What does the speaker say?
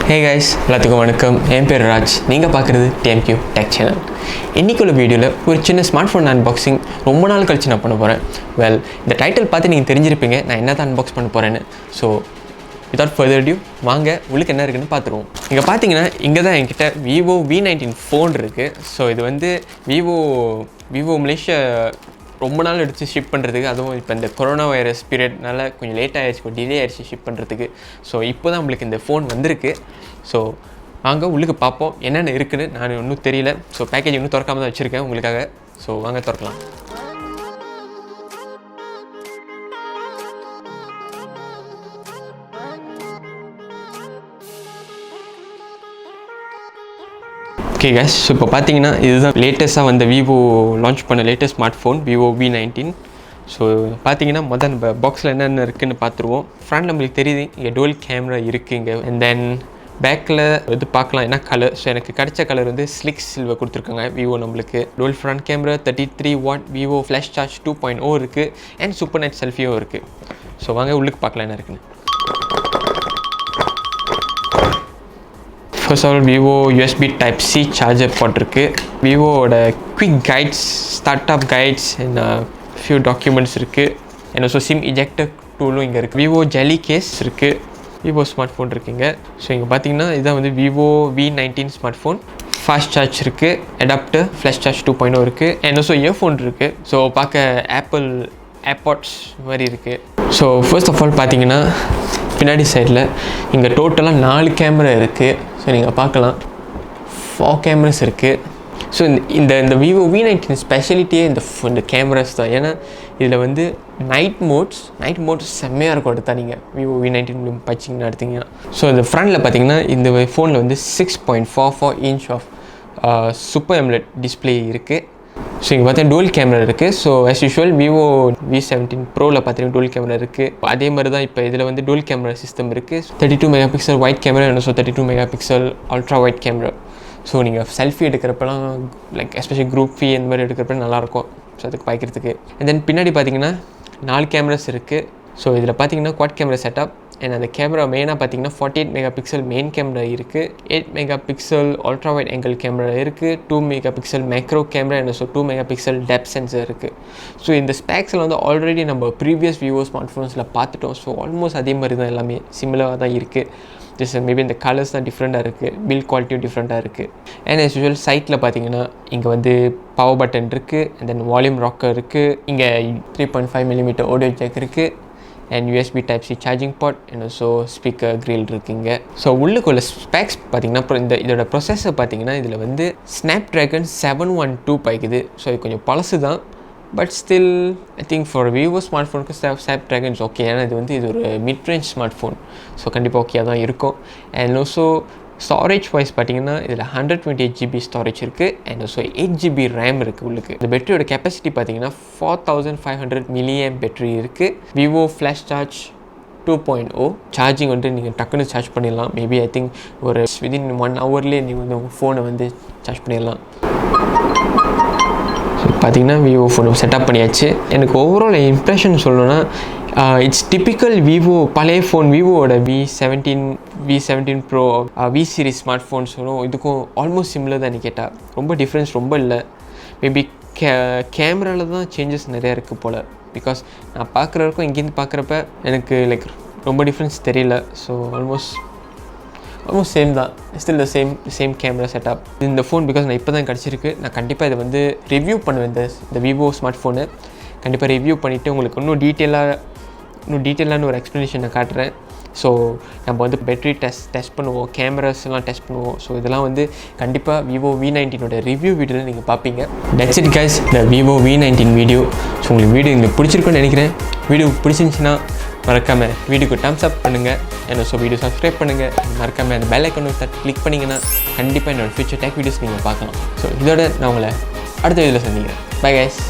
Hey guys, எல்லாத்துக்கும் வணக்கம். என் பேர் ராஜ். நீங்கள் பார்க்குறது டிஎம்கியூ டெக் சேனல். இன்றைக்குள்ள வீடியோவில் ஒரு சின்ன ஸ்மார்ட் ஃபோன் அன்பாக்சிங் ரொம்ப நாள் கழிச்சு நான் பண்ண போகிறேன். இந்த டைட்டில் பார்த்து நீங்கள் தெரிஞ்சிருப்பீங்க நான் என்ன தான் அன்பாக்ஸ் பண்ண போகிறேன்னு. ஸோ வித்வுட் ஃபர்தர் டியூ வாங்க உள்ளுக்கு என்ன இருக்குன்னு பார்த்துருவோம். இங்கே பார்த்தீங்கன்னா இங்கே தான் என்கிட்ட Vivo V19 ஃபோன் இருக்குது. ஸோ இது வந்து விவோ மலேசியா ரொம்ப நாள் எடுத்து ஷிப் பண்ணுறதுக்கு, அதுவும் இப்போ இந்த கொரோனா வைரஸ் பீரியட்னால கொஞ்சம் லேட் ஆகிடுச்சு, கொஞ்சம் டிலே ஆகிடுச்சு ஷிப் பண்ணுறதுக்கு. ஸோ இப்போ தான் நம்மளுக்கு இந்த ஃபோன் வந்திருக்கு. ஸோ வாங்க உள்ளுக்கு பார்ப்போம் என்னென்ன இருக்குதுன்னு. நான் இன்னும் தெரியல. ஸோ பேக்கேஜ் இன்னும் திறக்காம தான் வச்சுருக்கேன் உங்களுக்காக. ஸோ வாங்க திறக்கலாம். ஓகே கேஸ், ஸோ இப்போ பார்த்தீங்கன்னா இதுதான் லேட்டஸ்ட்டாக வந்த விவோ லான்ச் பண்ண latest smart phone Vivo V19. So பார்த்தீங்கன்னா முதல் நம்ம பாக்ஸில் என்னென்ன இருக்குதுன்னு பார்த்துருவோம். ஃப்ரண்ட் நம்மளுக்கு தெரியுது இங்கே டோல் கேமரா இருக்குது இங்கே. அண்ட் தென் பேக்கில் இது பார்க்கலாம் என்ன கலர். ஸோ எனக்கு கிடைச்ச கலர் வந்து ஸ்லிக் சில்வர் கொடுத்துருக்காங்க விவோ நம்மளுக்கு. Dual front camera 33 watt Vivo flash charge 2.0 இருக்குது. அண்ட் சூப்பர் நைட் செல்ஃபியும் இருக்குது. ஸோ வாங்க உள்ளுக்கு பார்க்கலாம் என்ன இருக்குன்னு. First all Vivo USB Type-C charger போட்டிருக்கு. விவோட quick guides, start up guides and few documents இருக்குது. அண்ட் ஆல்சோ சிம் இஜெக்டர் டூலும் இங்கே இருக்குது. விவோ ஜெலி கேஸ் இருக்குது. விவோ ஸ்மார்ட் ஃபோன் இருக்குங்க. ஸோ இங்கே பார்த்தீங்கன்னா இதுதான் வந்து Vivo V19 smart phone. Fast charge இருக்குது, அடாப்டர், ஃப்ளாஷ் சார்ஜ் 2.0 இருக்குது. அண்ட் ஆல்சோ இயர்ஃபோன் இருக்குது. ஸோ பார்க்க ஆப்பிள் ஏர்பாட்ஸ் மாதிரி இருக்குது. ஸோ ஃபர்ஸ்ட் ஆஃப் ஆல் பார்த்தீங்கன்னா பின்னாடி சைடில் இங்கே டோட்டலாக 4 கேமரா இருக்குது. ஸோ நீங்கள் பார்க்கலாம் 4 கேமராஸ் இருக்குது. ஸோ இந்த Vivo V19 ஸ்பெஷாலிட்டியே இந்த கேமராஸ் தான். ஏன்னா இதில் வந்து நைட் மோட்ஸ் செம்மையாக இருக்கும். எடுத்தா நீங்கள் Vivo V19 பச்சிங்கன்னு எடுத்திங்கன்னா. ஸோ இந்த ஃப்ரண்டில் பார்த்தீங்கன்னா இந்த ஃபோனில் வந்து 6.44 inch of super AMOLED display இருக்குது. ஸோ இங்கே பார்த்தீங்கன்னா டூல் கேமரா இருக்குது. So as usual Vivo V17 ப்ரோவில் பார்த்தீங்கன்னா டூல் கேமரா இருக்குது. அதே மாதிரி தான் இப்போ இதில் வந்து டூல் கேமரா சிஸ்டம் இருக்குது. 32 MP white camera and so 32 MP ultra wide camera. So நீங்கள் செல்ஃபி எடுக்கிறப்பெல்லாம் லைக் எஸ்பெஷலி குரூப் ஃபீ இந்த மாதிரி எடுக்கிறப்ப நல்லாயிருக்கும். ஸோ அதுக்கு பார்க்குறதுக்கு. அண்ட் தென் பின்னாடி பார்த்தீங்கன்னா 4 கேமராஸ் இருக்குது. ஸோ இதில் பார்த்தீங்கன்னா குவாட் கேமரா செட்டப். அண்ட் அந்த கேமரா மெயினாக பார்த்தீங்கன்னா 48 MP மெயின் கேமரா இருக்குது. 8 MP ultra wide angle camera இருக்குது. 2 MP macro camera and so 2 MP depth sensor இருக்குது. ஸோ இந்த ஸ்பேக்ஸில் வந்து ஆல்ரெடி நம்ம ப்ரீவியஸ் விவோ ஸ்மார்ட் ஃபோன்ஸில் பார்த்துட்டோம். ஸோ ஆல்மோஸ்ட் அதே மாதிரி தான் எல்லாமே சிமிலராக தான் இருக்குது. ஜஸ்ட் மேபி இந்த கலர்ஸ் தான் டிஃப்ரெண்ட்டாக இருக்குது, பில்ட் குவாலிட்டியும் டிஃப்ரெண்ட்டாக இருக்குது. அண்ட் ஆஸ் யூஷுவல் சைட்டில் பார்த்தீங்கன்னா இங்கே வந்து பவர் பட்டன் இருக்குது. அண்ட் தென் வால்யூம் ராக்கர் இருக்குது. இங்கே 3.5 mm ஆடியோ ஜாக் இருக்குது. And USB Type-C charging port and so speaker grill இருக்குங்க. ஸோ உள்ளுக்குள்ள ஸ்பெக்ஸ் பார்த்தீங்கன்னா அப்புறம் இதோட ப்ரொசஸர் பார்த்தீங்கன்னா இதில் வந்து Snapdragon 712 பாய்க்குது. ஸோ இது கொஞ்சம் பழசு தான். But still I think for Vivo smart ஃபோனுக்கு Snapdragon இஸ் ஓகே. ஏன்னா இது ஒரு மிட்ரேஞ்ச் ஸ்மார்ட் ஃபோன். ஸோ கண்டிப்பாக ஓகே தான் இருக்கும். அண்ட் ஆல்சோ ஸ்டோரேஜ் வைஸ் பார்த்தீங்கன்னா இதில் 128 GB ஸ்டோரேஜ் இருக்குது. அண்ட் ஸோ 8 GB ரேம் இருக்குது உள்ளுக்கு. இந்த பேட்டரியோட கெப்பாசிட்டி பார்த்தீங்கன்னா 4500 mAh பேட்டரி இருக்குது. விவோ ஃப்ளாஷ் சார்ஜ் 2.0 சார்ஜிங் வந்து நீங்கள் டக்குன்னு சார்ஜ் பண்ணிடலாம். மேபி ஐ திங்க் ஒரு விதின் 1 hourலேயே நீங்கள் வந்து உங்கள் ஃபோனை வந்து சார்ஜ் பண்ணிடலாம். ஸோ பார்த்தீங்கன்னா விவோ ஃபோனை செட்டப் பண்ணியாச்சு. எனக்கு ஓவரால் இம்ப்ரெஷன் சொல்லணும்னா இட்ஸ் டிப்பிக்கல் விவோ பழைய ஃபோன் விவோட V17 pro V series smart phones வரும். இதுக்கும் ஆல்மோஸ்ட் சிமிலர் தான் கேட்டால். ரொம்ப டிஃப்ரென்ஸ் ரொம்ப இல்லை. மேபி கேமராவில் தான் சேஞ்சஸ் நிறையா இருக்குது போல். பிகாஸ் நான் பார்க்குறதுக்கும் இங்கேருந்து பார்க்குறப்ப எனக்கு லைக் ரொம்ப டிஃப்ரென்ஸ் தெரியல. ஸோ ஆல்மோஸ்ட் சேம் தான். Still same camera setup. இந்த ஃபோன் பிகாஸ் நான் இப்போ தான் கிடச்சிருக்கு. நான் கண்டிப்பாக இதை வந்து ரிவ்யூ பண்ணுவேன். இந்த விவோ ஸ்மார்ட் ஃபோனு கண்டிப்பாக ரிவ்யூ பண்ணிவிட்டு உங்களுக்கு இன்னும் டீட்டெயிலான ஒரு எக்ஸ்ப்ளனேஷன் நான் காட்டுறேன். ஸோ நம்ம வந்து பேட்டரி டெஸ்ட் பண்ணுவோம், கேமராஸ்லாம் டெஸ்ட் பண்ணுவோம். ஸோ இதெல்லாம் வந்து கண்டிப்பாக Vivo V19 ரிவ்யூ வீடியோவில் நீங்கள் பார்ப்பீங்க. தட்ஸ் இட் கைஸ், இந்த Vivo V19 வீடியோ. ஸோ உங்களுக்கு வீடியோ உங்களுக்கு பிடிச்சிருக்குன்னு நினைக்கிறேன். வீடியோ பிடிச்சிருந்துச்சின்னா மறக்காமல் வீடியோக்கு டம்ஸ் அப் பண்ணுங்கள். என்ன ஸோ வீடியோ சப்ஸ்கிரைப் பண்ணுங்கள். மறக்காமல் அந்த பெல் ஐக்கானை கிளிக் பண்ணிங்கன்னா கண்டிப்பாக என்னோடய ஃபியூச்சர் டெக் வீடியோஸ் நீங்கள் பார்க்கலாம். ஸோ இதோட நான் உங்களை அடுத்த வீடியோவில் சந்திக்கிறேன். Bye guys.